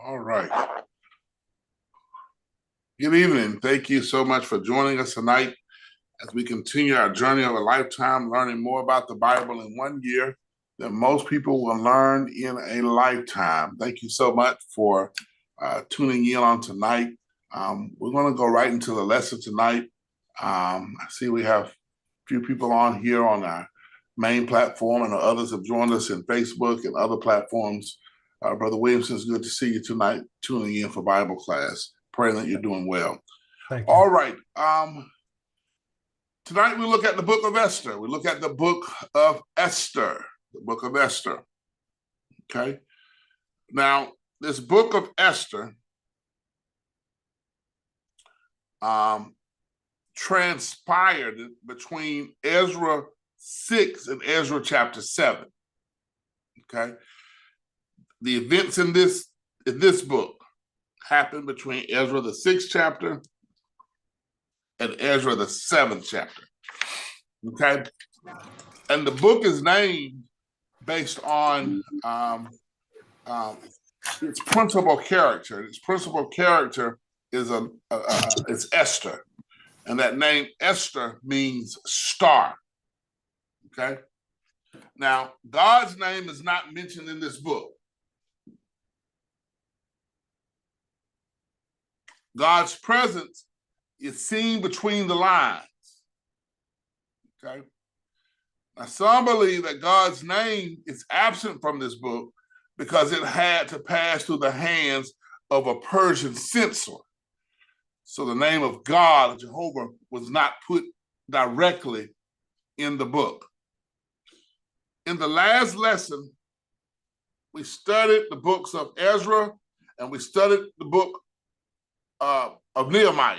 All right. Good evening. Thank you so much for joining us tonight as we continue our journey of a lifetime, learning more about the Bible in 1 year than most people will learn in a lifetime. Thank you so much for tuning in on tonight. We're going to go right into the lesson tonight. I see we have a few people on here on our main platform, and others have joined us in Facebook and other platforms. Brother Williamson, it's good to see you tonight, tuning in for Bible class. Praying that you're doing well. Thank you. All right. Tonight we look at the book of Esther. We look at the book of Esther. The book of Esther. Okay. Now, this book of Esther transpired between Ezra 6 and Ezra chapter 7. Okay. The events in this book happened between Ezra the 6th chapter and Ezra the 7th chapter. Okay. And the book is named based on its principal character. Its principal character is Esther. And that name Esther means star. Okay. Now, God's name is not mentioned in this book. God's presence is seen between the lines. Okay. Now, some believe that God's name is absent from this book because it had to pass through the hands of a Persian censor. So the name of God, Jehovah, was not put directly in the book. In the last lesson, we studied the books of Ezra and we studied the book of Nehemiah,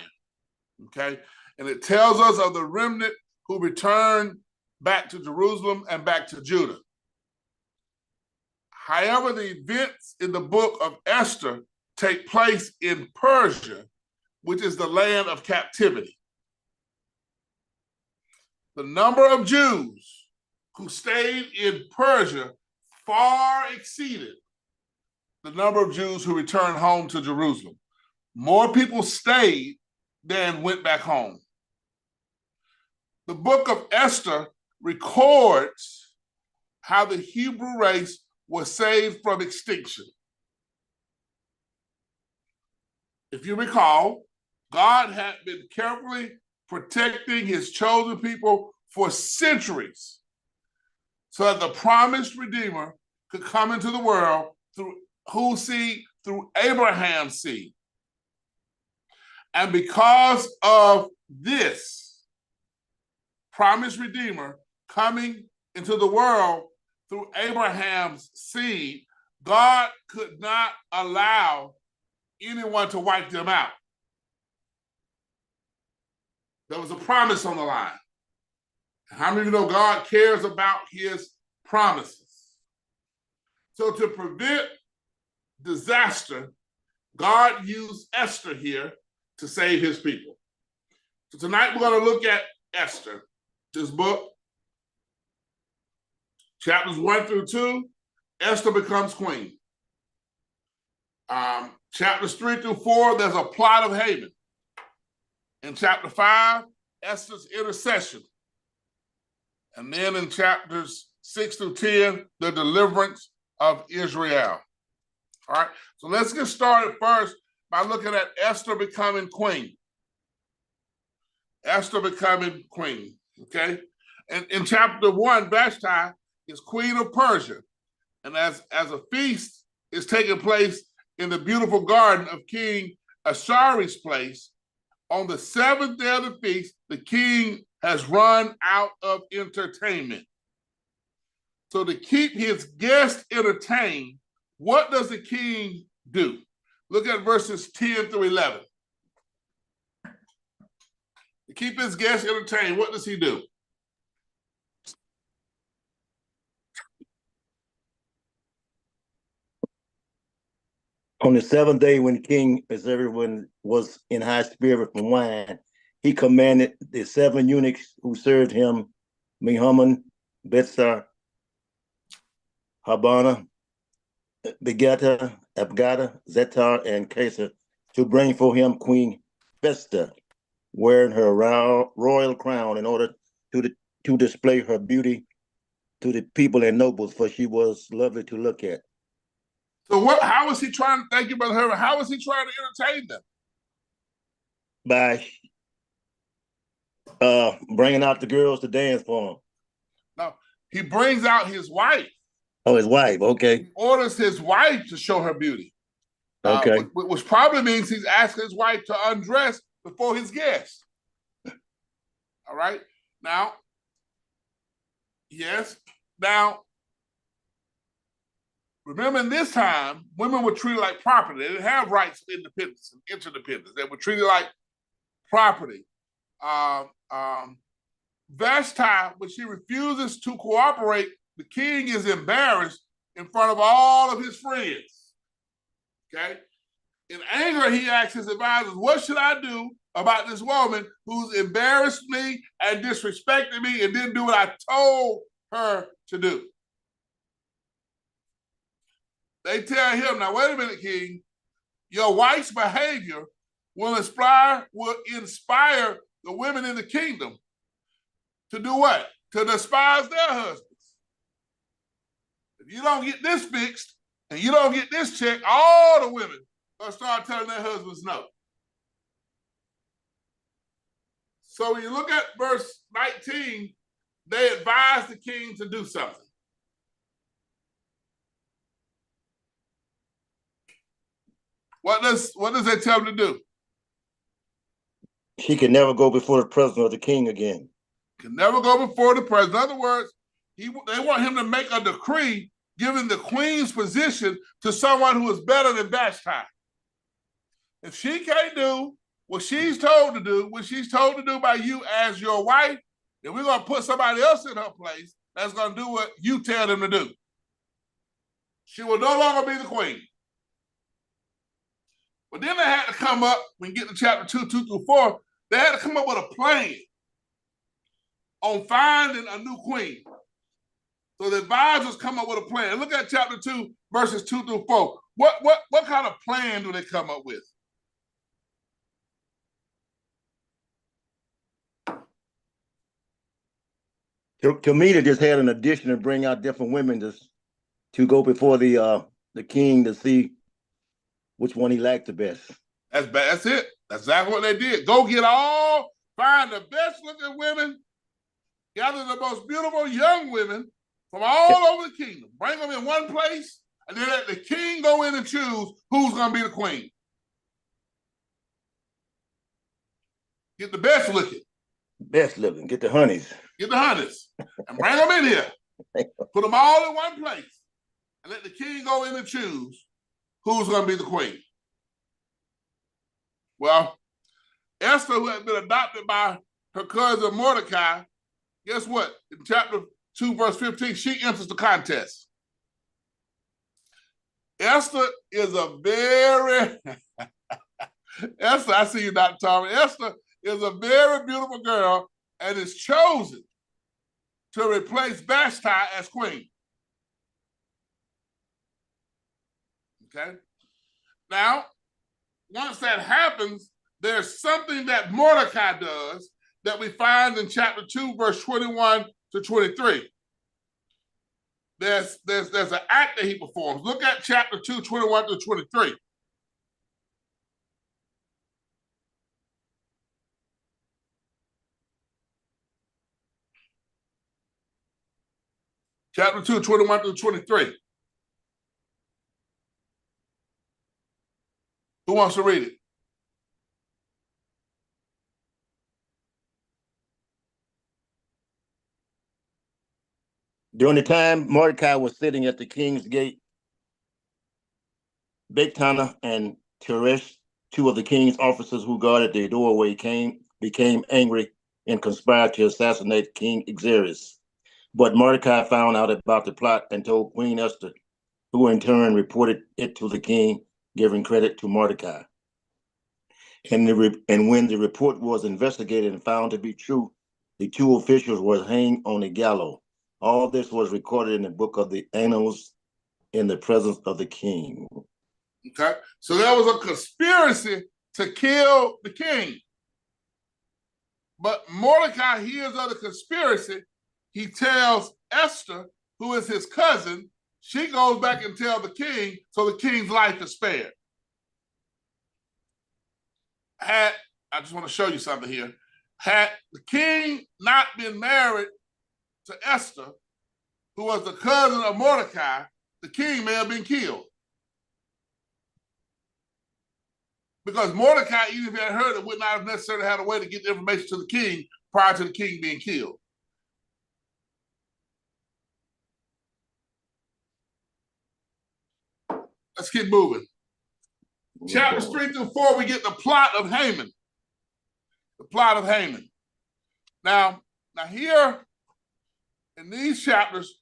okay? And it tells us of the remnant who returned back to Jerusalem and back to Judah. However, the events in the book of Esther take place in Persia, which is the land of captivity. The number of Jews who stayed in Persia far exceeded the number of Jews who returned home to Jerusalem. More people stayed than went back home. The book of Esther records how the Hebrew race was saved from extinction. If you recall, God had been carefully protecting his chosen people for centuries so that the promised Redeemer could come into the world through whose seed? Through Abraham's seed. And because of this promised Redeemer coming into the world through Abraham's seed, God could not allow anyone to wipe them out. There was a promise on the line. How many of you know God cares about his promises? So to prevent disaster, God used Esther here to save his people. So tonight we're going to look at Esther, this book. Chapters 1 through 2, Esther becomes queen. Chapters 3 through 4, there's a plot of Haman. In chapter 5, Esther's intercession. And then in chapters 6 through 10, the deliverance of Israel. All right, so let's get started first by looking at Esther becoming queen. Esther becoming queen, okay? And in chapter 1, Vashti is queen of Persia. And as a feast is taking place in the beautiful garden of King Ashari's place, on the 7th day of the feast, the king has run out of entertainment. So to keep his guests entertained, what does the king do? Look at verses 10 through 11. To keep his guests entertained, what does he do? On the 7th day, when King, as everyone was in high spirit from wine, he commanded the 7 eunuchs who served him, Mehuman, Bethsar, Habana, Abgada, Zetar, and Caesar to bring for him Queen Vesta, wearing her royal crown in order to display her beauty to the people and nobles, for she was lovely to look at. So how was he trying, thank you, Brother Herbert, how was he trying to entertain them? By bringing out the girls to dance for him. No, he brings out his wife. Oh, his wife, okay. He orders his wife to show her beauty. Okay. Which probably means he's asking his wife to undress before his guests. All right. Now, yes. Now, remember in this time, women were treated like property. They didn't have rights of independence and interdependence. They were treated like property. Vashti, when she refuses to cooperate, the king is embarrassed in front of all of his friends. Okay? In anger, he asks his advisors, what should I do about this woman who's embarrassed me and disrespected me and didn't do what I told her to do? They tell him, now wait a minute, king, your wife's behavior will inspire the women in the kingdom to do what? To despise their husbands. If you don't get this fixed and you don't get this checked, all the women will start telling their husbands no. So when you look at verse 19, they advise the king to do something. What does they tell him to do? She can never go before the presence of the king again. Can never go before the president. In other words, they want him to make a decree giving the queen's position to someone who is better than Vashti. If she can't do what she's told to do, what she's told to do by you as your wife, then we're going to put somebody else in her place that's going to do what you tell them to do. She will no longer be the queen. But then they had to come up, when you get to chapter 2-4, they had to come up with a plan on finding a new queen. So the advisors come up with a plan. Look at chapter 2, verses 2-4. What kind of plan do they come up with? To me, they just had an addition to bring out different women to go before the king to see which one he liked the best. That's it. That's exactly what they did. Find the best looking women, gather the most beautiful young women from all over the kingdom, bring them in one place, and then let the king go in and choose who's going to be the queen. Get the best looking. Best looking. Get the honeys. Get the honeys. And bring them in here. Put them all in one place, and let the king go in and choose who's going to be the queen. Well, Esther, who had been adopted by her cousin Mordecai, guess what? In chapter 2, verse 15, she enters the contest. Esther is a very, Esther, I see you, Dr. Tommy. Esther is a very beautiful girl and is chosen to replace Vashti as queen. Okay? Now, once that happens, there's something that Mordecai does that we find in chapter 2, verse 21-23. There's an act that he performs. Look at chapter 2, 21-23. Chapter 2, 21-23. Who wants to read it? During the time Mordecai was sitting at the king's gate, Bigthana and Teresh, two of the king's officers who guarded the doorway, became angry and conspired to assassinate King Xerxes. But Mordecai found out about the plot and told Queen Esther, who in turn reported it to the king, giving credit to Mordecai. And when the report was investigated and found to be true, the two officials were hanged on a gallows. All this was recorded in the book of the Annals in the presence of the king. Okay, so there was a conspiracy to kill the king. But Mordecai hears of the conspiracy. He tells Esther, who is his cousin, she goes back and tells the king, so the king's life is spared. I just want to show you something here. Had the king not been married to Esther, who was the cousin of Mordecai, the king may have been killed. Because Mordecai, even if he had heard it, would not have necessarily had a way to get the information to the king prior to the king being killed. Let's keep moving. Chapters 3 through 4, we get the plot of Haman. The plot of Haman. Now here in these chapters,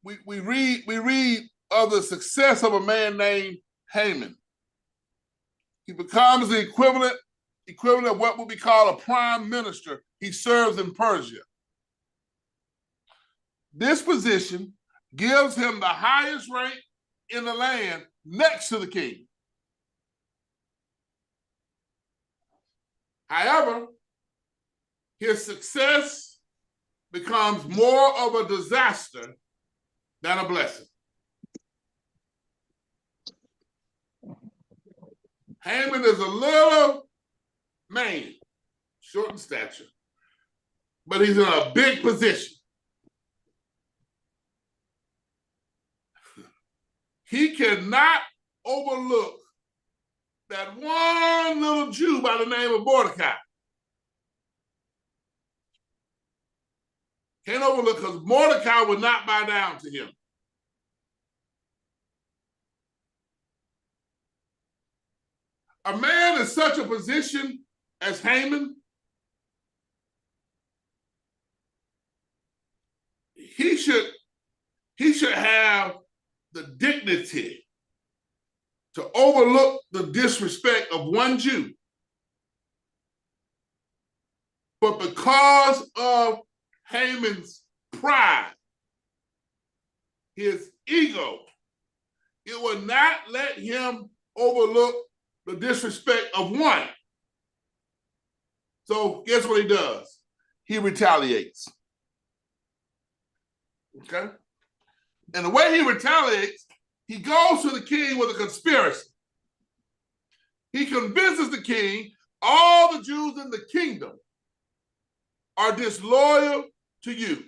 we read of the success of a man named Haman. He becomes the equivalent of what would be called a prime minister. He serves in Persia. This position gives him the highest rank in the land next to the king. However, his success becomes more of a disaster than a blessing. Haman is a little man, short in stature, but he's in a big position. He cannot overlook that one little Jew by the name of Mordecai. Can't overlook because Mordecai would not bow down to him. A man in such a position as Haman, he should have the dignity to overlook the disrespect of one Jew. But because of Haman's pride, his ego, it will not let him overlook the disrespect of one. So guess what he does? He retaliates. Okay? And the way he retaliates, he goes to the king with a conspiracy. He convinces the king all the Jews in the kingdom are disloyal to you.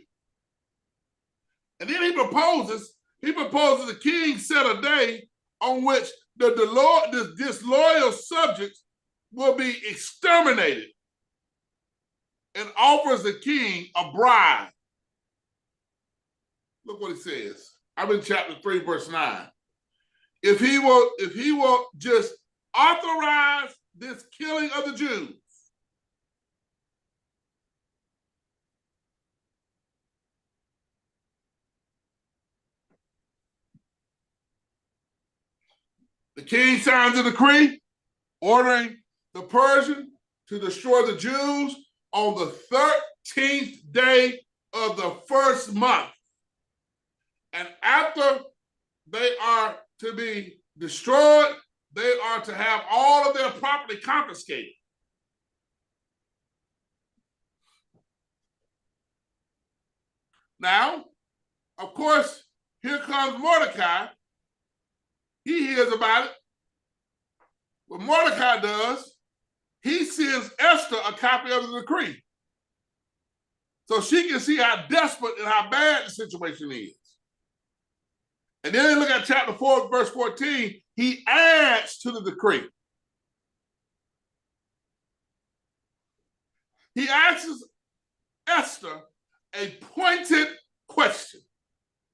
And then he proposes the king set a day on which the disloyal subjects will be exterminated, and offers the king a bribe. Look what he says. I'm in chapter 3, verse 9. If he will just authorize this killing of the Jews, the king signs a decree ordering the Persian to destroy the Jews on the 13th day of the first month. And after they are to be destroyed, they are to have all of their property confiscated. Now, of course, here comes Mordecai. He hears about it. What Mordecai does, he sends Esther a copy of the decree so she can see how desperate and how bad the situation is. And then look at chapter 4, verse 14. He adds to the decree. He asks Esther a pointed question.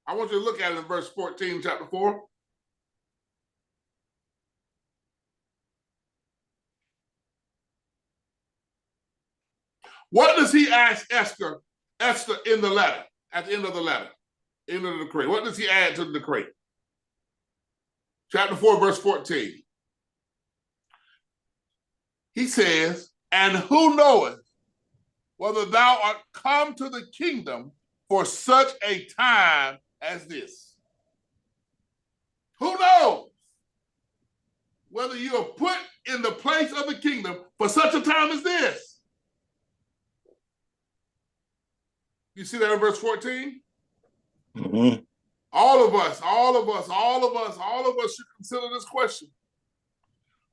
I want you to look at it in verse 14, chapter 4. What does he ask Esther in the letter, at the end of the letter, end of the decree? What does he add to the decree? Chapter 4, verse 14. He says, and who knoweth whether thou art come to the kingdom for such a time as this? whether you are put in the place of the kingdom for such a time as this. You see that in verse 14? Mm-hmm. All of us should consider this question.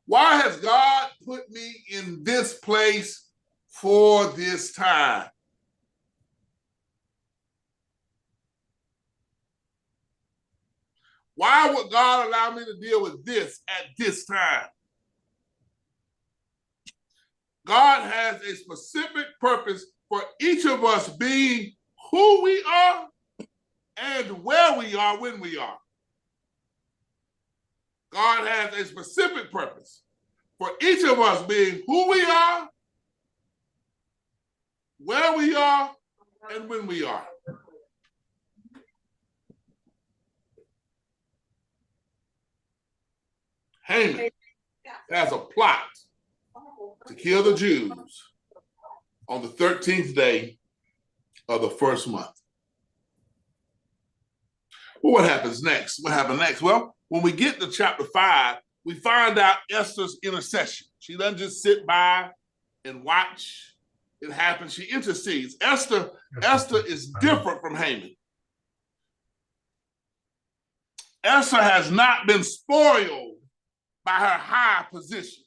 Why has God put me in this place for this time? Why would God allow me to deal with this at this time? God has a specific purpose for each of us being who we are and where we are when we are. God has a specific purpose for each of us being who we are, where we are, and when we are. Haman has a plot to kill the Jews on the 13th day of the first month. Well, what happens next? What happened next? Well, when we get to chapter 5, we find out Esther's intercession. She doesn't just sit by and watch it happen. She intercedes. Esther is different from Haman. Esther has not been spoiled by her high position.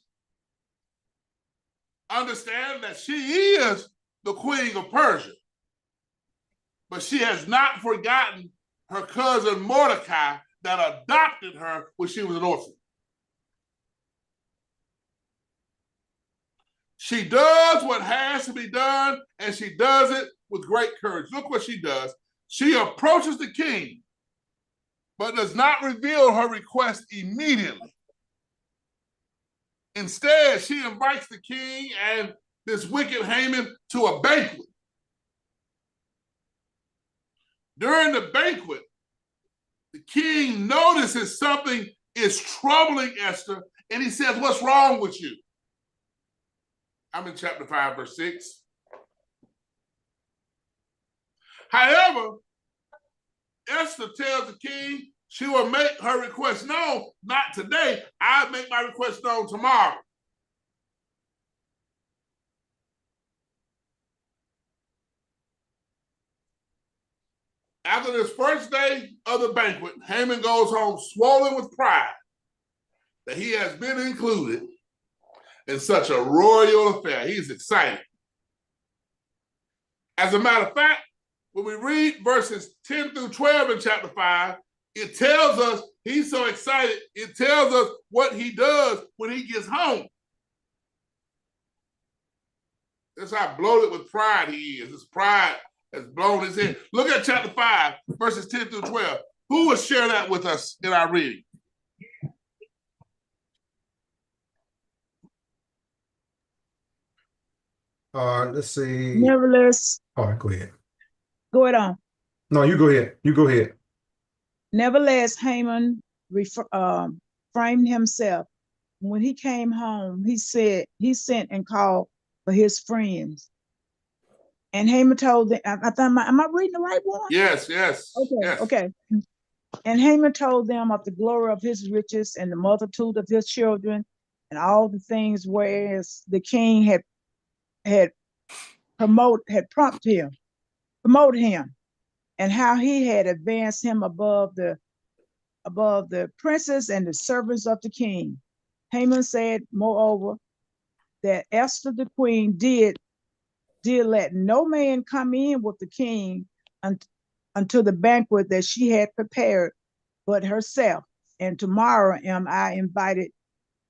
Understand that she is the queen of Persia, but she has not forgotten her cousin Mordecai that adopted her when she was an orphan. She does what has to be done, and she does it with great courage. Look what she does. She approaches the king, but does not reveal her request immediately. Instead, she invites the king and this wicked Haman to a banquet. During the banquet, the king notices something is troubling Esther, and he says, "What's wrong with you?" I'm in chapter 5, verse 6. However, Esther tells the king she will make her request known, not today. I'll make my request known tomorrow. After this first day of the banquet, Haman goes home swollen with pride that he has been included in such a royal affair. He's excited. As a matter of fact, when we read verses 10 through 12 in chapter 5, it tells us he's so excited. It tells us what he does when he gets home. That's how bloated with pride he is. His pride has blown his head. Look at chapter 5, verses 10 through 12. Who will share that with us in our reading? Let's see. Nevertheless, All right, go ahead. go ahead on. No, you go ahead. You go ahead. Nevertheless, Haman framed himself. When he came home, he sent and called for his friends. And Haman told them, am I reading the right one? Yes. Okay. And Haman told them of the glory of his riches and the multitude of his children and all the things whereas the king had promoted him, and how he had advanced him above the princes and the servants of the king. Haman said, moreover, that Esther the queen did let no man come in with the king unto the banquet that she had prepared, but herself. And tomorrow am I invited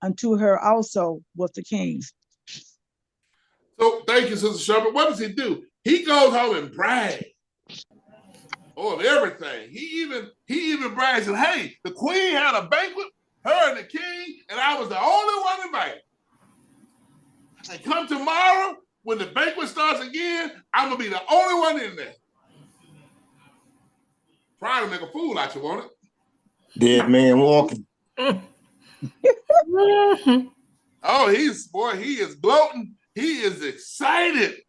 unto her also with the king. So thank you, Sister Sherman. What does he do? He goes home and brags. Of everything. He even brags and, hey, the queen had a banquet, her and the king, and I was the only one invited. And come tomorrow, when the banquet starts again, I'm gonna be the only one in there. Trying to make a fool out you, won't it? Dead man walking. Oh, he is gloating. He is excited.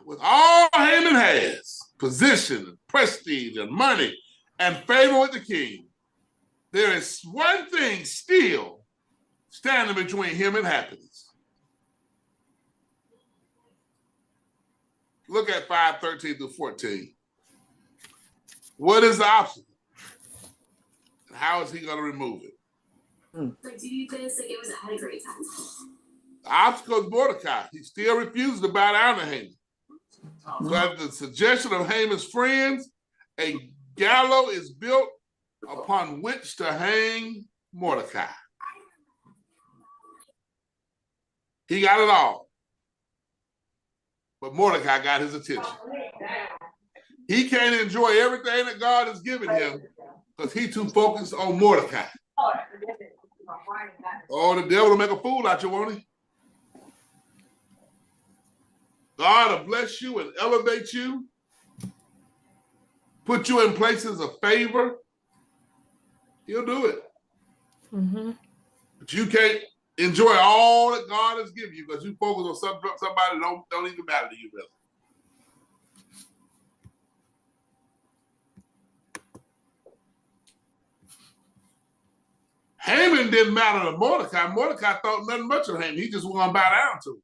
With all Haman has, position, prestige, and money, and favor with the king, there is one thing still standing between him and happiness. Look at 5:13 through 14. What is the obstacle? And how is he going to remove it? Like, do you this? Like, I had a great time. The obstacle is Mordecai. He still refuses to bow down to Haman. So at the suggestion of Haman's friends, a gallows is built upon which to hang Mordecai. He got it all. But Mordecai got his attention. He can't enjoy everything that God has given him because he's too focused on Mordecai. Oh, the devil will make a fool out you, won't he? God will bless you and elevate you, put you in places of favor. He'll do it. Mm-hmm. But you can't enjoy all that God has given you because you focus on somebody that don't even matter to you, really. Haman didn't matter to Mordecai. Mordecai thought nothing much of Haman. He just wanted to bow down to him.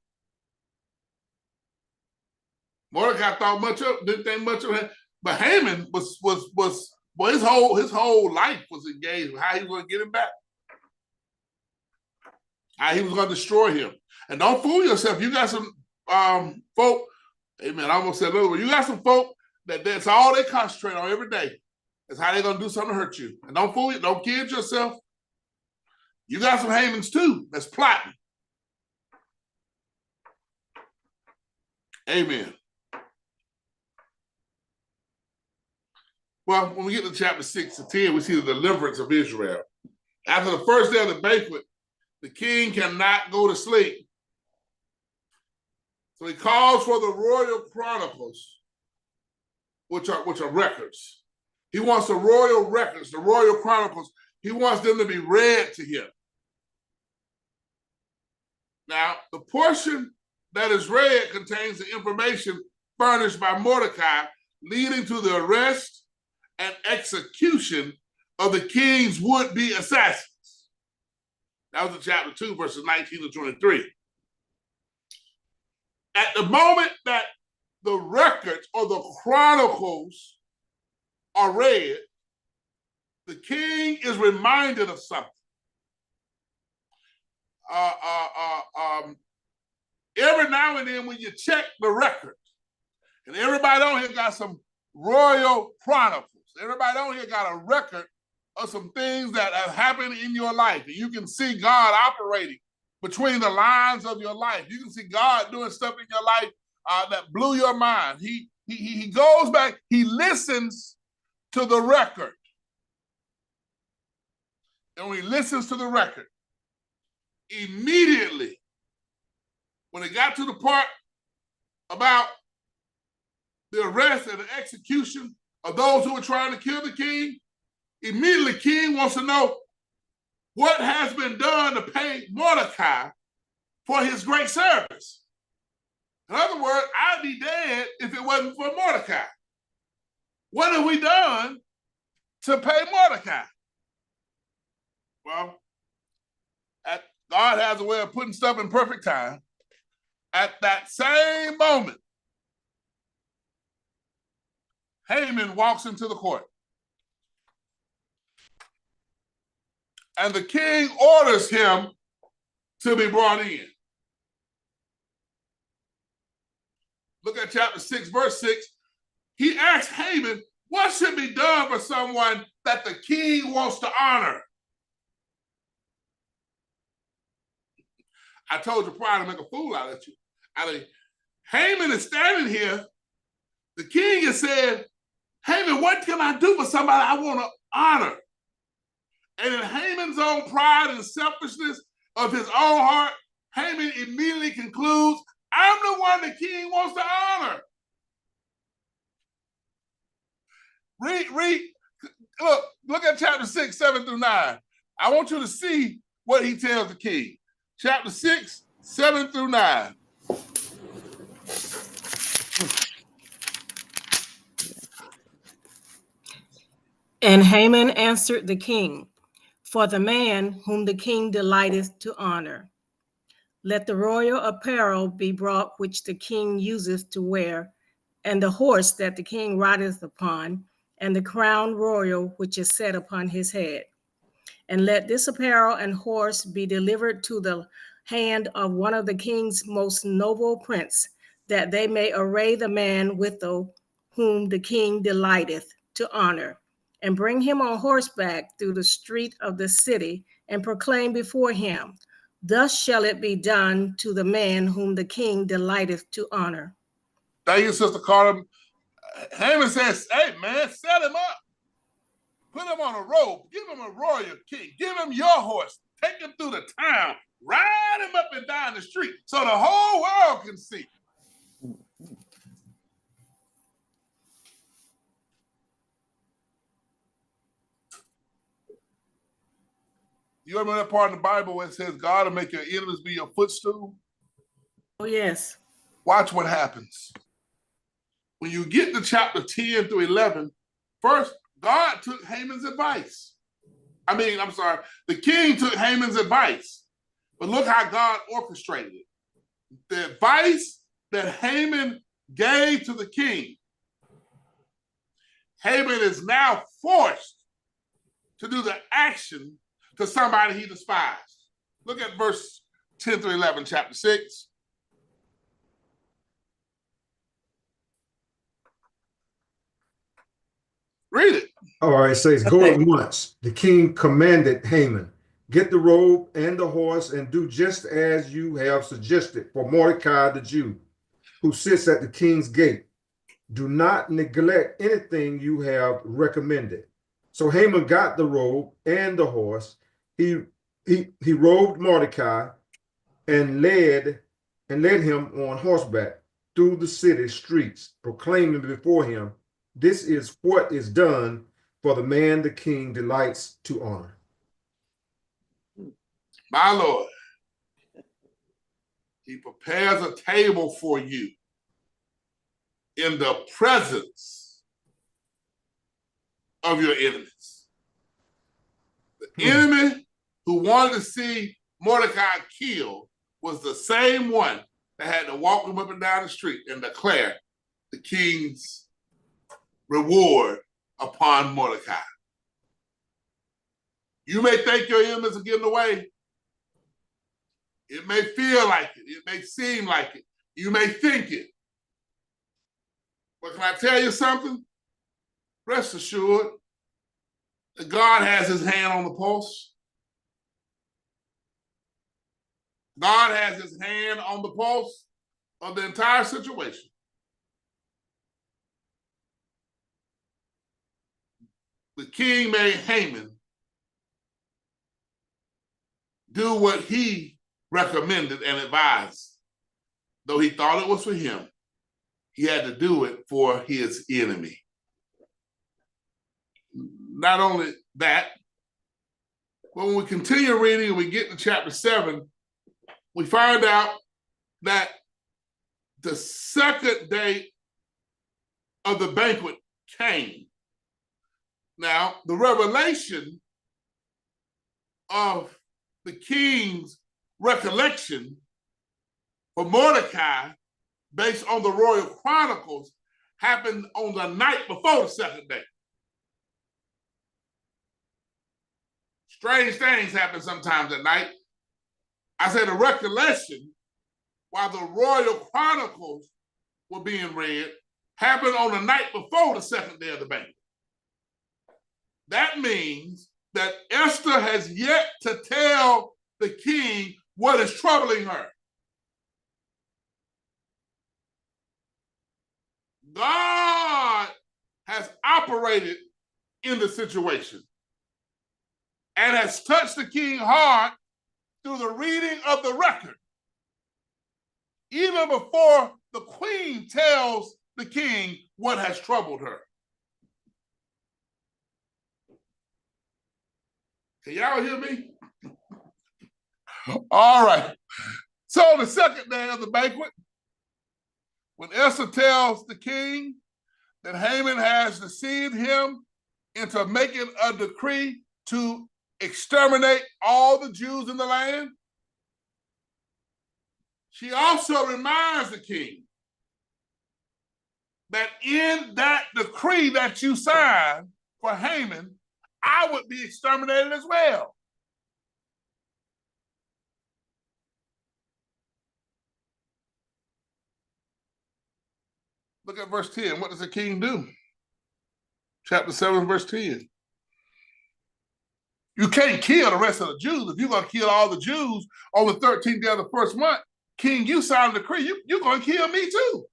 Mordecai didn't think much of him. But Haman was his whole life was engaged with how he was going to get him back. How he was going to destroy him. And don't fool yourself. You got some folk, amen, I almost said another word. You got some folk that's all they concentrate on every day. That's how they're going to do something to hurt you. And don't fool you, don't kid yourself. You got some Hamans too that's plotting. Amen. Well, when we get to chapter 6 to 10, we see the deliverance of Israel. After the first day of the banquet, the king cannot go to sleep. So he calls for the royal chronicles, which are records. He wants the royal records, the royal chronicles. He wants them to be read to him. Now, the portion that is read contains the information furnished by Mordecai, leading to the arrest and execution of the king's would-be assassins. That was in chapter 2, verses 19 to 23. At the moment that the records or the chronicles are read, the king is reminded of something. Every now and then when you check the record, and everybody on here got some royal chronicles, everybody on here got a record of some things that have happened in your life, and you can see God operating between the lines of your life. You can see God doing stuff in your life that blew your mind. He goes back, he listens to the record. And when he listens to the record, immediately, when it got to the part about the arrest and the execution of those who were trying to kill the king, immediately the king wants to know what has been done to pay Mordecai for his great service. In other words, I'd be dead if it wasn't for Mordecai. What have we done to pay Mordecai? Well, God has a way of putting stuff in perfect time. At that same moment, Haman walks into the court. And the king orders him to be brought in. Look at chapter 6, verse 6. He asks Haman, what should be done for someone that the king wants to honor? I told you prior to make a fool out of you. Haman is standing here. The king has said, Haman, what can I do for somebody I want to honor? And in Haman's own pride and selfishness of his own heart, Haman immediately concludes, I'm the one the king wants to honor. Look at chapter 6, 7 through 9. I want you to see what he tells the king. Chapter 6, 7 through 9. And Haman answered the king, for the man whom the king delighteth to honor. Let the royal apparel be brought which the king useth to wear, and the horse that the king rideth upon, and the crown royal which is set upon his head. And let this apparel and horse be delivered to the hand of one of the king's most noble prince, that they may array the man withal whom the king delighteth to honor, and bring him on horseback through the street of the city, and proclaim before him, thus shall it be done to the man whom the king delighteth to honor. Thank you, Sister Carter. Haman says, hey, man, set him up. Put him on a robe. Give him a royal king. Give him your horse. Take him through the town. Ride him up and down the street so the whole world can see. You remember that part in the Bible where it says God will make your enemies be your footstool? Oh, yes. Watch what happens. When you get to chapter 10 through 11, first, God took Haman's advice. The king took Haman's advice. But look how God orchestrated it. The advice that Haman gave to the king, Haman is now forced to do the action to somebody he despised. Look at verse 10 through 11, chapter 6. Read it. All right, it says, go at once. The king commanded Haman, get the robe and the horse and do just as you have suggested for Mordecai the Jew, who sits at the king's gate. Do not neglect anything you have recommended. So Haman got the robe and the horse. He robed Mordecai and led him on horseback through the city streets, proclaiming before him, this is what is done for the man the king delights to honor. My Lord, he prepares a table for you in the presence of your enemies. The enemy who wanted to see Mordecai killed was the same one that had to walk him up and down the street and declare the king's reward upon Mordecai. You may think your enemies are getting away. It may feel like it. It may seem like it. You may think it. But can I tell you something? Rest assured that God has his hand on the pulse. God has his hand on the pulse of the entire situation. The king made Haman do what he recommended and advised. Though he thought it was for him, he had to do it for his enemy. Not only that, but when we continue reading and we get to chapter 7, we find out that the second day of the banquet came. Now, the revelation of the king's recollection for Mordecai, based on the royal chronicles, happened on the night before the second day. Strange things happen sometimes at night. I said the recollection, while the royal chronicles were being read, happened on the night before the second day of the banquet. That means that Esther has yet to tell the king what is troubling her. God has operated in the situation and has touched the king's heart through the reading of the record, even before the queen tells the king what has troubled her. Can y'all hear me? All right. So the second day of the banquet, when Esther tells the king that Haman has deceived him into making a decree to exterminate all the Jews in the land, she also reminds the king that in that decree that you signed for Haman, I would be exterminated as well. Look at verse 10. What does the king do? Chapter 7, verse 10. You can't kill the rest of the Jews. If you're going to kill all the Jews on the 13th day of the first month, king, you signed a decree. You're going to kill me too.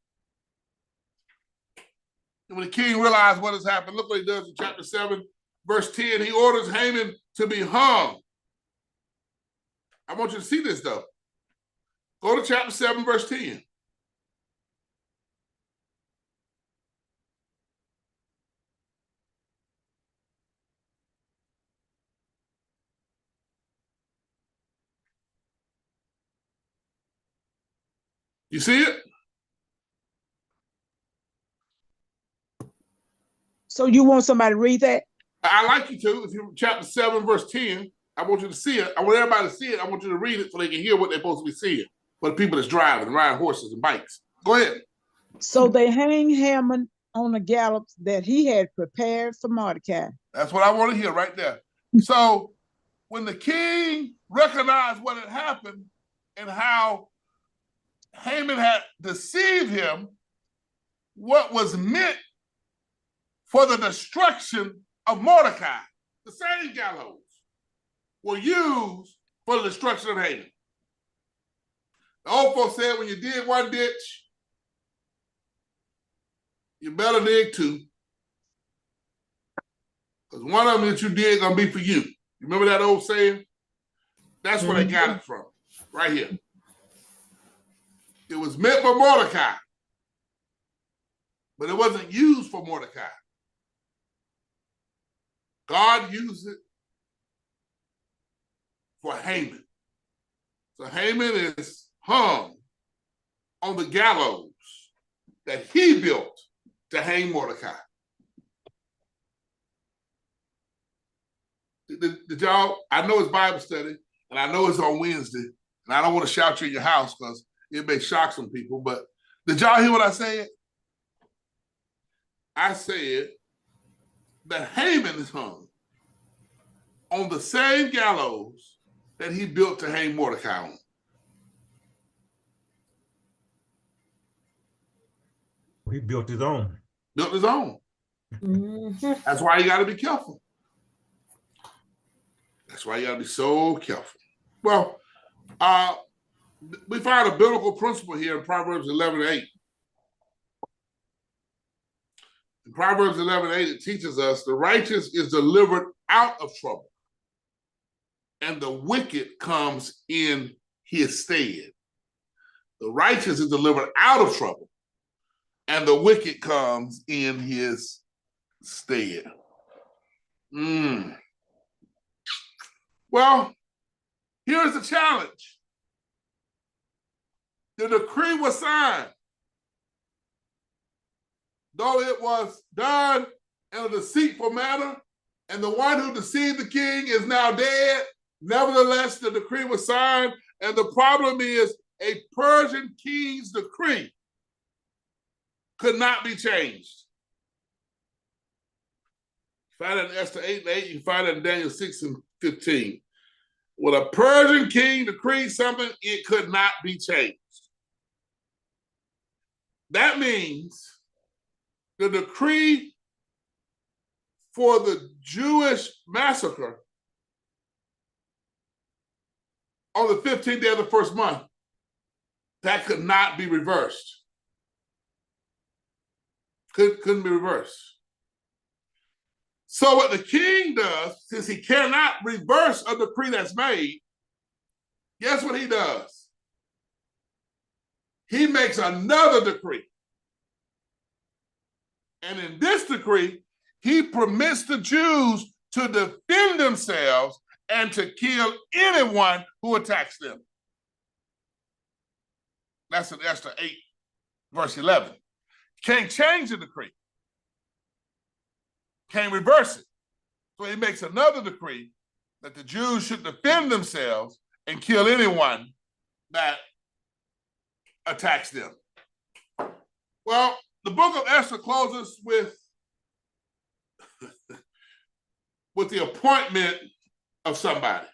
And when the king realized what has happened, look what he does in chapter 7, verse 10. He orders Haman to be hung. I want you to see this, though. Go to chapter 7, verse 10. You see it? So you want somebody to read that? I like you to. If you're chapter 7, verse 10, I want you to see it. I want everybody to see it. I want you to read it so they can hear what they're supposed to be seeing. For the people that's driving and riding horses and bikes. Go ahead. So they hang Haman on the gallows that he had prepared for Mordecai. That's what I want to hear right there. So when the king recognized what had happened and how Haman had deceived him, what was meant for the destruction of Mordecai, the same gallows, were used for the destruction of Haman. The old folks said when you dig one ditch, you better dig two. Because one of them that you dig is going to be for you. You remember that old saying? That's where they got it from, right here. It was meant for Mordecai, but it wasn't used for Mordecai. God used it for Haman. So Haman is hung on the gallows that he built to hang Mordecai. Did y'all, I know it's Bible study, and I know it's on Wednesday, and I don't want to shout you in your house because it may shock some people, but did y'all hear what I said? I said that Haman is hung on the same gallows that he built to hang Mordecai on. He built his own. Built his own. Mhm. That's why you got to be careful. That's why you got to be so careful. Well, we find a biblical principle here in Proverbs 11:8. In Proverbs 11:8, it teaches us the righteous is delivered out of trouble, and the wicked comes in his stead. The righteous is delivered out of trouble, and the wicked comes in his stead. Well, here's the challenge. The decree was signed. Though it was done in a deceitful manner, and the one who deceived the king is now dead, nevertheless, the decree was signed, and the problem is a Persian king's decree could not be changed. You find it in Esther 8:8, you find it in Daniel 6:15. When a Persian king decreed something, it could not be changed. That means the decree for the Jewish massacre on the 15th day of the first month, that could not be reversed. Couldn't be reversed. So what the king does, since he cannot reverse a decree that's made, guess what he does? He makes another decree. And in this decree, he permits the Jews to defend themselves and to kill anyone who attacks them. That's in Esther 8, verse 11. Can't change the decree. Can't reverse it. So he makes another decree that the Jews should defend themselves and kill anyone that attacks them. Well, the book of Esther closes with the appointment of somebody.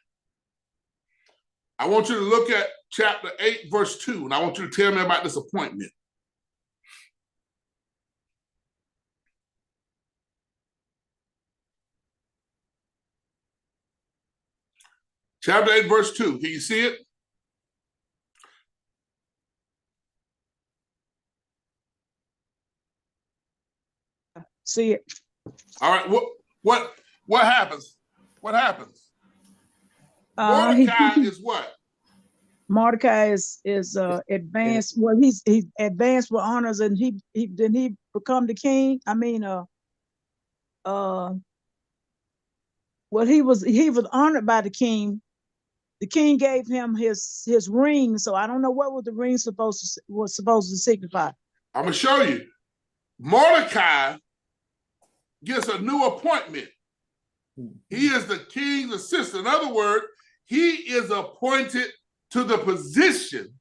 I want you to look at chapter 8, verse 2, and I want you to tell me about this appointment. Chapter 8, verse 2. Can you see it? See it. All right. What happens? What happens? He Mordecai is what? Mordecai is advanced. Well, he's advanced with honors, and he become the king. I mean, well, he was honored by the king. The king gave him his ring. So I don't know what was the ring supposed to signify. I'm gonna show you. Mordecai gets a new appointment. He is the king's assistant. In other words, he is appointed to the position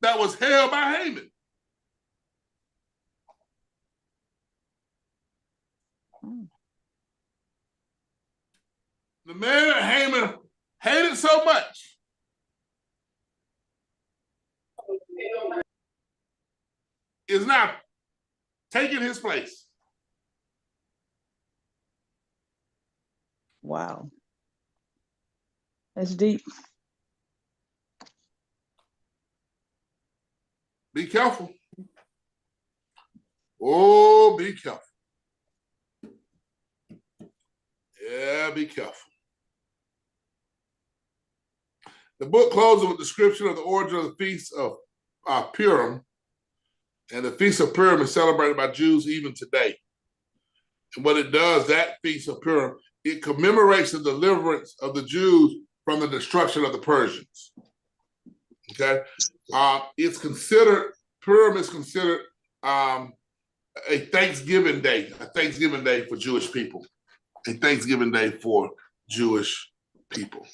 that was held by Haman. The man that Haman hated so much is now taking his place. Wow. That's deep. Be careful. Oh, be careful. Yeah, be careful. The book closes with a description of the origin of the Feast of Purim. And the Feast of Purim is celebrated by Jews even today. And what it does, that Feast of Purim, it commemorates the deliverance of the Jews from the destruction of the Persians. Okay? Purim is considered a Thanksgiving day for Jewish people. A Thanksgiving day for Jewish people.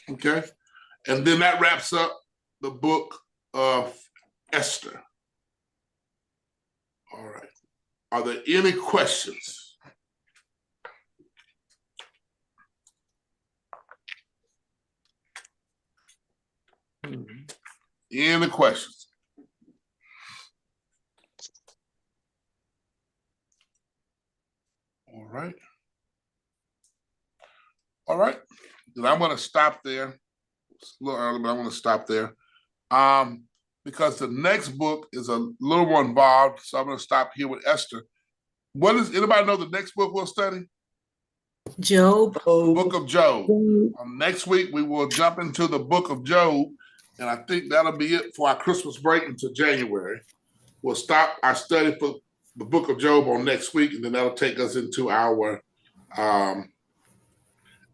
Okay? And then that wraps up the book of Esther. All right. Are there any questions? Any questions? All right. All right. Then I'm going to stop there. It's a little early, but I'm going to stop there. Because the next book is a little more involved, so I'm going to stop here with Esther. Anybody know the next book we'll study? Job. Book of Job. Next week, we will jump into the book of Job, and I think that'll be it for our Christmas break until January. We'll stop our study for the book of Job on next week, and then that'll take us into our 18th.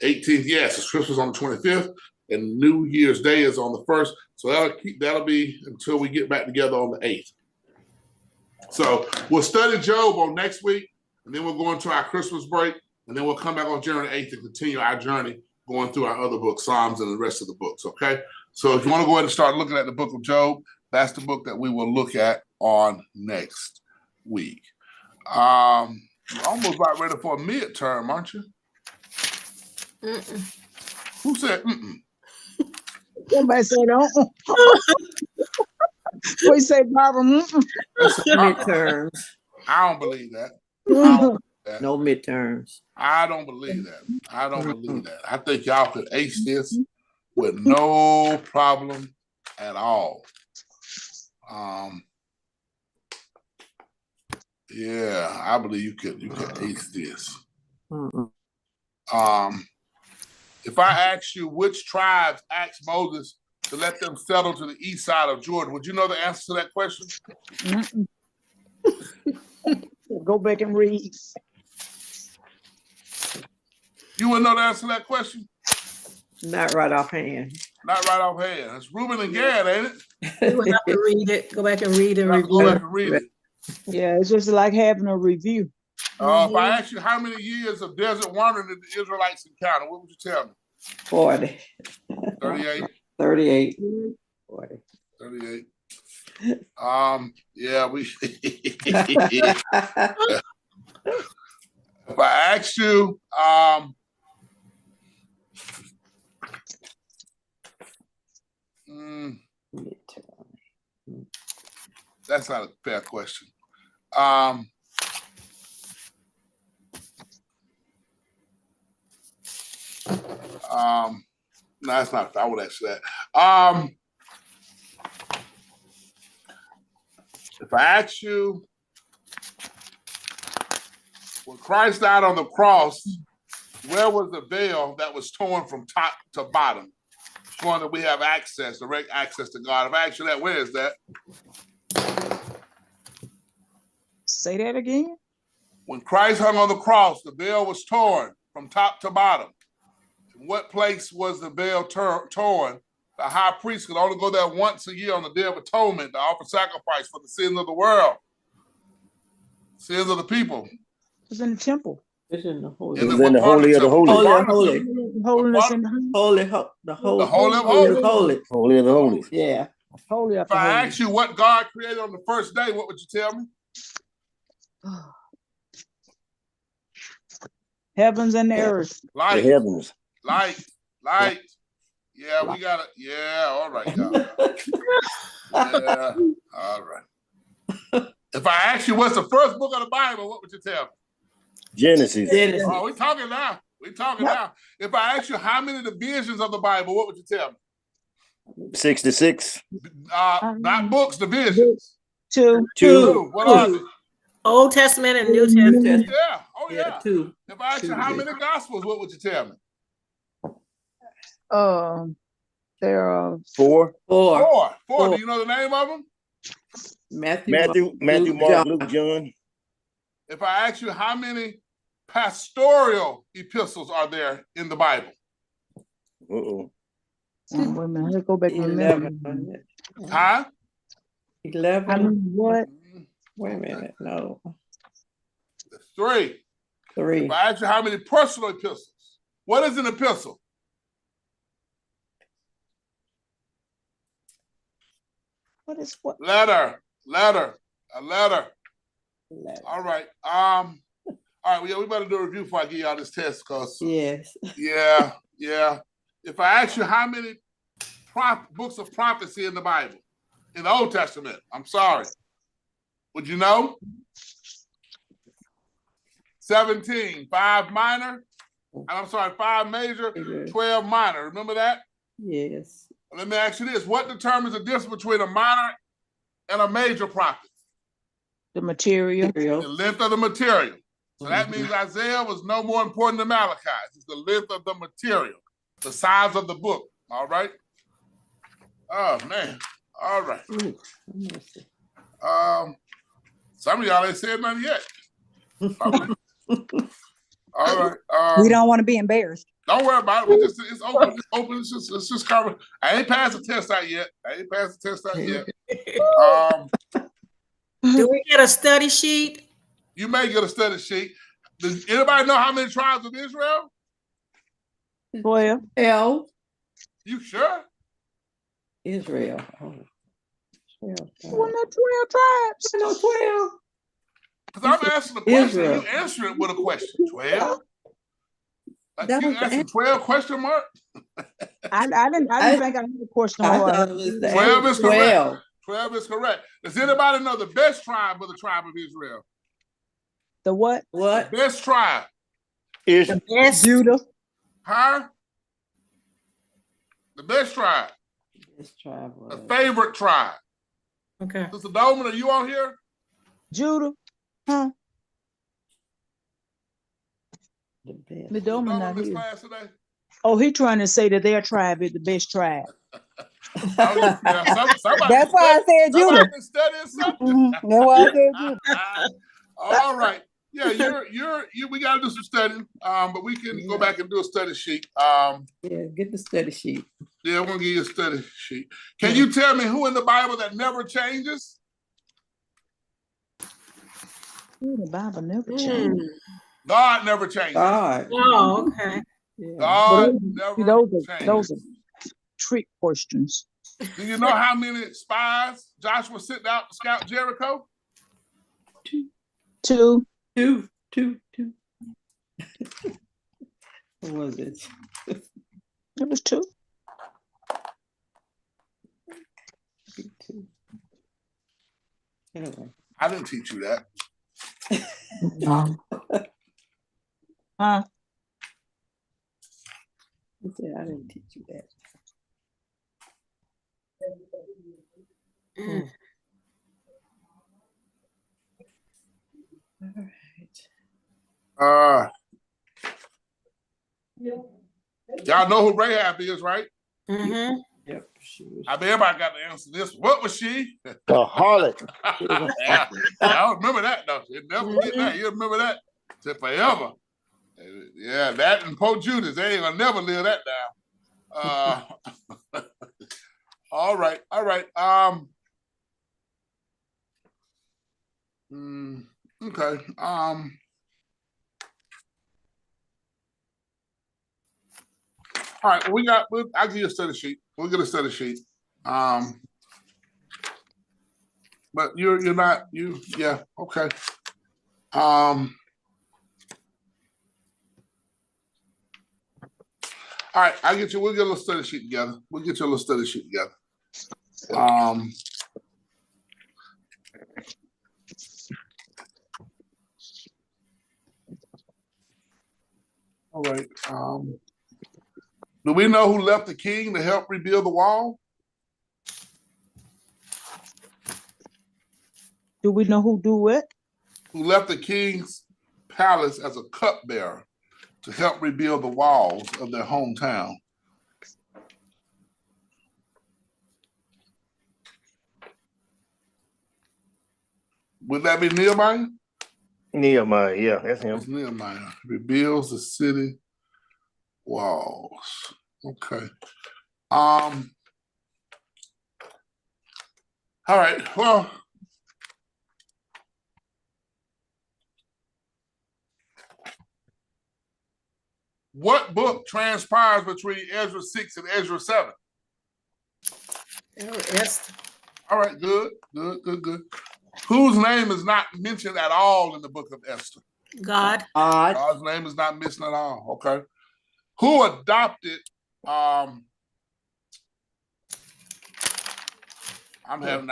Yes, it's Christmas on the 25th, and New Year's Day is on the 1st. So that'll be until we get back together on the 8th. So we'll study Job on next week, and then we'll go into our Christmas break, and then we'll come back on January 8th and continue our journey going through our other books, Psalms and the rest of the books, okay? So if you want to go ahead and start looking at the book of Job, that's the book that we will look at on next week. You're almost about ready for a midterm, aren't you? Who said mm-mm? Somebody said, oh. What you say, Barbara? Midterms. I don't believe that. No midterms. I don't believe that. I don't believe that. I think y'all could ace this with no problem at all. Yeah, I believe you could ace this. If I ask you which tribes asked Moses to let them settle to the east side of Jordan, would you know the answer to that question? Go back and read. You wouldn't know the answer to that question? Not right offhand. Not right offhand. It's Reuben and Gad, ain't it? You would have to read it. Go back and read and Go review. back and read it. Yeah, it's just like having a review. If I ask you how many years of desert wandering did the Israelites encounter, what would you tell me? 40. 38. 38. 40. 38. Yeah, we. If I ask you, that's not a fair question. No, that's not fair. I would ask that. If I ask you, when Christ died on the cross, where was the veil that was torn from top to bottom, showing that we have access, direct access to God? If I ask you that, where is that? Say that again. When Christ hung on the cross, the veil was torn from top to bottom. In what place was the veil torn? The high priest could only go there once a year on the Day of Atonement to offer sacrifice for the sins of the world, sins of the people. It's in the temple. It's in the holy. It was in the Holy of the Holy. Holy of Holy. Holiness in the Holy. The The Holy. Holy of Holy Holies. of Holy. Holy of the Holy. Yeah. holy of If the I holy. ask you what God created on the first day, what would you tell me? Heavens and the earth. The Light, heavens. light. Yeah, we got it. Yeah, all right, y'all. Yeah, all right. If I ask you what's the first book of the Bible, what would you tell me? Genesis. Genesis. Oh, we're talking now. We're talking now. If I ask you how many divisions of the Bible, what would you tell me? 66. Not books, divisions. Two. Two. What are they? Old Testament and New Testament. Yeah. Oh, yeah. Two. If I ask you how many gospels, what would you tell me? There are Four. Four. Four. Do you know the name of them? Matthew, Mark, Luke, John. If I ask you how many pastoral epistles are there in the Bible? Uh-oh. wait a minute, let's go back to 11. Huh? 11. I mean, what? Wait a minute. No. Three. 3. If I ask you how many personal epistles, what is an epistle? What is what? Letter. A letter. 11. All right. All right. Well, yeah, we better do a review before I give y'all this test, because Yes. yeah. If I ask you how many books of prophecy in the Bible, in the Old Testament, I'm sorry, would you know? 17, 5 minor. I'm sorry, 5 major, 12 minor. Remember that? Yes. Let me ask you this. What determines the difference between a minor and a major prophet? The material. The length of the material. So that means Isaiah was no more important than Malachi. It's the length of the material, the size of the book. All right? Oh, man. All right. Some of y'all ain't said nothing yet. All right. All right. We don't want to be embarrassed. Don't worry about it. It's open. It's open. It's just cover. I ain't passed the test out yet. Do we get a study sheet? You may get a study sheet. Does anybody know how many tribes of Israel? 12. L. You sure? Israel. Oh. 12. Well, not 12 tribes. No, 12. Because I'm asking the question, Israel. you answer it with a question. 12? Like That you was the asking 12 question mark? I didn't think I had a question I mark. thought it was the 12 is 12. correct. 12 is correct. Does anybody know the best tribe of the tribe of Israel? The what? What? Best tribe. The best. Judah. Huh? The best tribe. This tribe The was. favorite tribe. Okay. Sister Dolman, are you on here? Judah. Huh? The best. The Sister Doman Dolman not missed here. class today? Oh, he trying to say that their tribe is the best tribe. Yeah, somebody That's why I said Judah. somebody been studying something. That's why I said Judah. All right. Yeah, we gotta do some studying. But we can go back and do a study sheet. Yeah, get the study sheet. Yeah, I'm gonna give you a study sheet. Can you tell me who in the Bible that never changes? Ooh, the Bible never Mm. changed. God never changes. God. Oh, okay. Yeah. But God those, never those changes. are trick questions. Do you know how many spies Joshua sent out to scout Jericho? Two. Two. What was it? It was two. Two. Anyway. I didn't teach you that. Huh? He said, I didn't teach you that. Mm. All right. Y'all know who Rahab is, right? Mm-hmm. Yep. She was. I mean, everybody got to answer this. What was she? The harlot. Yeah, I remember that though. You never forget that. You remember that to forever. Yeah, that and Pope Judas, they ain't gonna never live that down. All right. Okay. All right, I'll give you a study sheet. We'll get a study sheet. But you're not, yeah, okay. All right, we'll get a little study sheet together. All right. Do we know who left the king to help rebuild the wall? Do we know who do what? Who left the king's palace as a cupbearer to help rebuild the walls of their hometown? Would that be Nehemiah? Nehemiah, yeah, that's him. It's Nehemiah. Rebuilds the city walls. Okay. All right. Well, what book transpires between Ezra 6 and Ezra 7? Esther. All right, good. Whose name is not mentioned at all in the book of Esther? God. God's name is not mentioned at all. Okay. Who adopted I'm having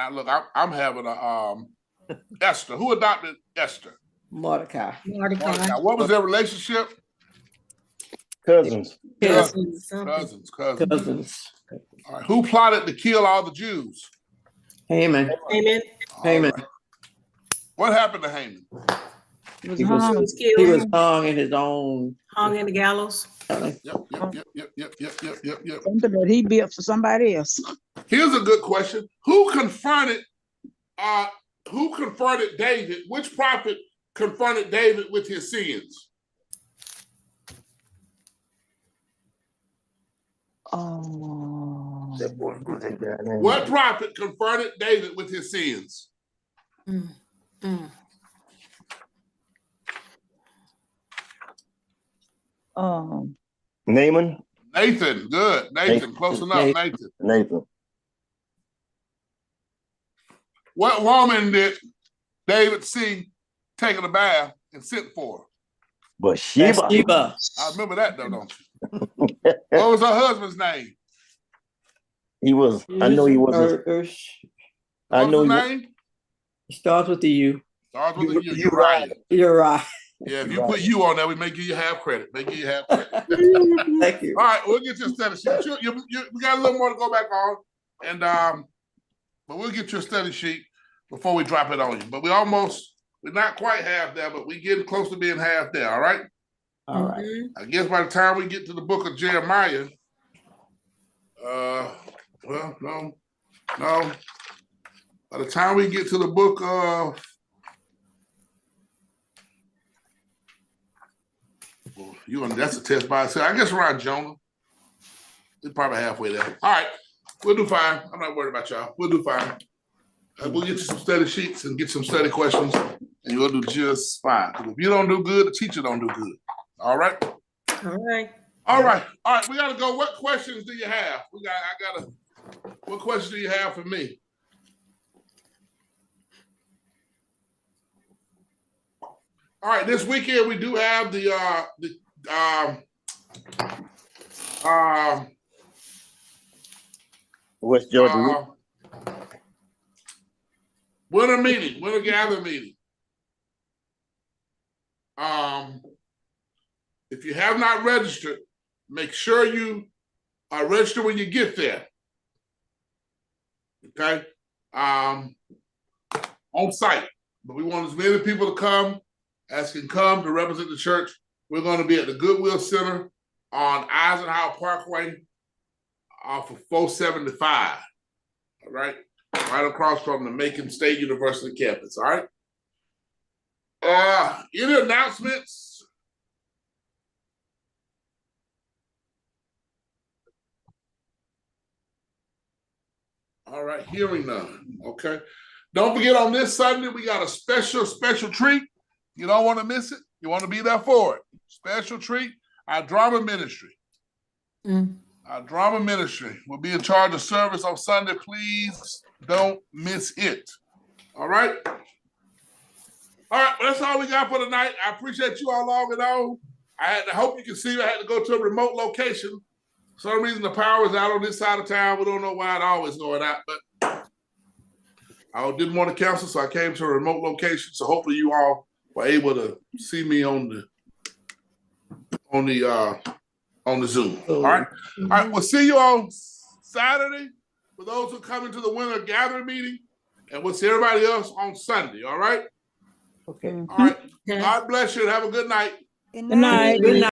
Esther. Who adopted Esther? Mordecai. What was their relationship? Cousins. Cousins. Cousins. All right. Who plotted to kill all the Jews? Haman. Right. What happened to Haman? He was hung in his own. Hung in the gallows. Yep. Something that he built for somebody else. Here's a good question. Who confronted David? Which prophet confronted David with his sins? Oh. What prophet confronted David with his sins? Naaman. Nathan, good. Nathan, close enough. Nathan. What woman did David see taking a bath and sent for? Bathsheba. I remember that though, don't you? What was her husband's name? I know he wasn't. What was his name? It starts with the U. Starts with the U. Uriah. Uriah. Yeah, if you put you on there, we may give you half credit. Thank you. All right, we'll get you a study sheet. We got a little more to go back on, and but we'll get you a study sheet before we drop it on you. But we're not quite half there, but we're getting close to being half there. All right. All right. I guess by the time we get to the book of Jeremiah, well, no. By the time we get to the book of that's a test by itself. I guess around Jonah. We're probably halfway there. All right. We'll do fine. I'm not worried about y'all. We'll do fine. We'll get you some study sheets and get some study questions. and you're gonna do just fine. If you don't do good, the teacher don't do good. All right. All right. All right. All right. We gotta go. What questions do you have? What questions do you have for me? All right. This weekend we do have the West Georgia. Winter gather meeting. If you have not registered, make sure you register when you get there. Okay, on site. But we want as many people to come as can come to represent the church. We're going to be at the Goodwill Center on Eisenhower Parkway off of 475. All right, right across from the Macon State University campus. All right. Any announcements? All right, hearing none. Okay. Don't forget, on this Sunday, we got a special treat. You don't want to miss it. You want to be there for it. Special treat, our drama ministry. Our drama ministry will be in charge of service on Sunday. Please don't miss it. All right? All right, well, that's all we got for tonight. I appreciate you all logging on. I hope you can see I had to go to a remote location. For some reason, the power is out on this side of town. We don't know why it's always going out, but I didn't want to cancel, so I came to a remote location. So hopefully you all were able to see me on the Zoom. All right. All right. We'll see you on Saturday for those who come into the winter gathering meeting, and we'll see everybody else on Sunday. All right. Okay. All right. God bless you and have a good night. Good night. Good night.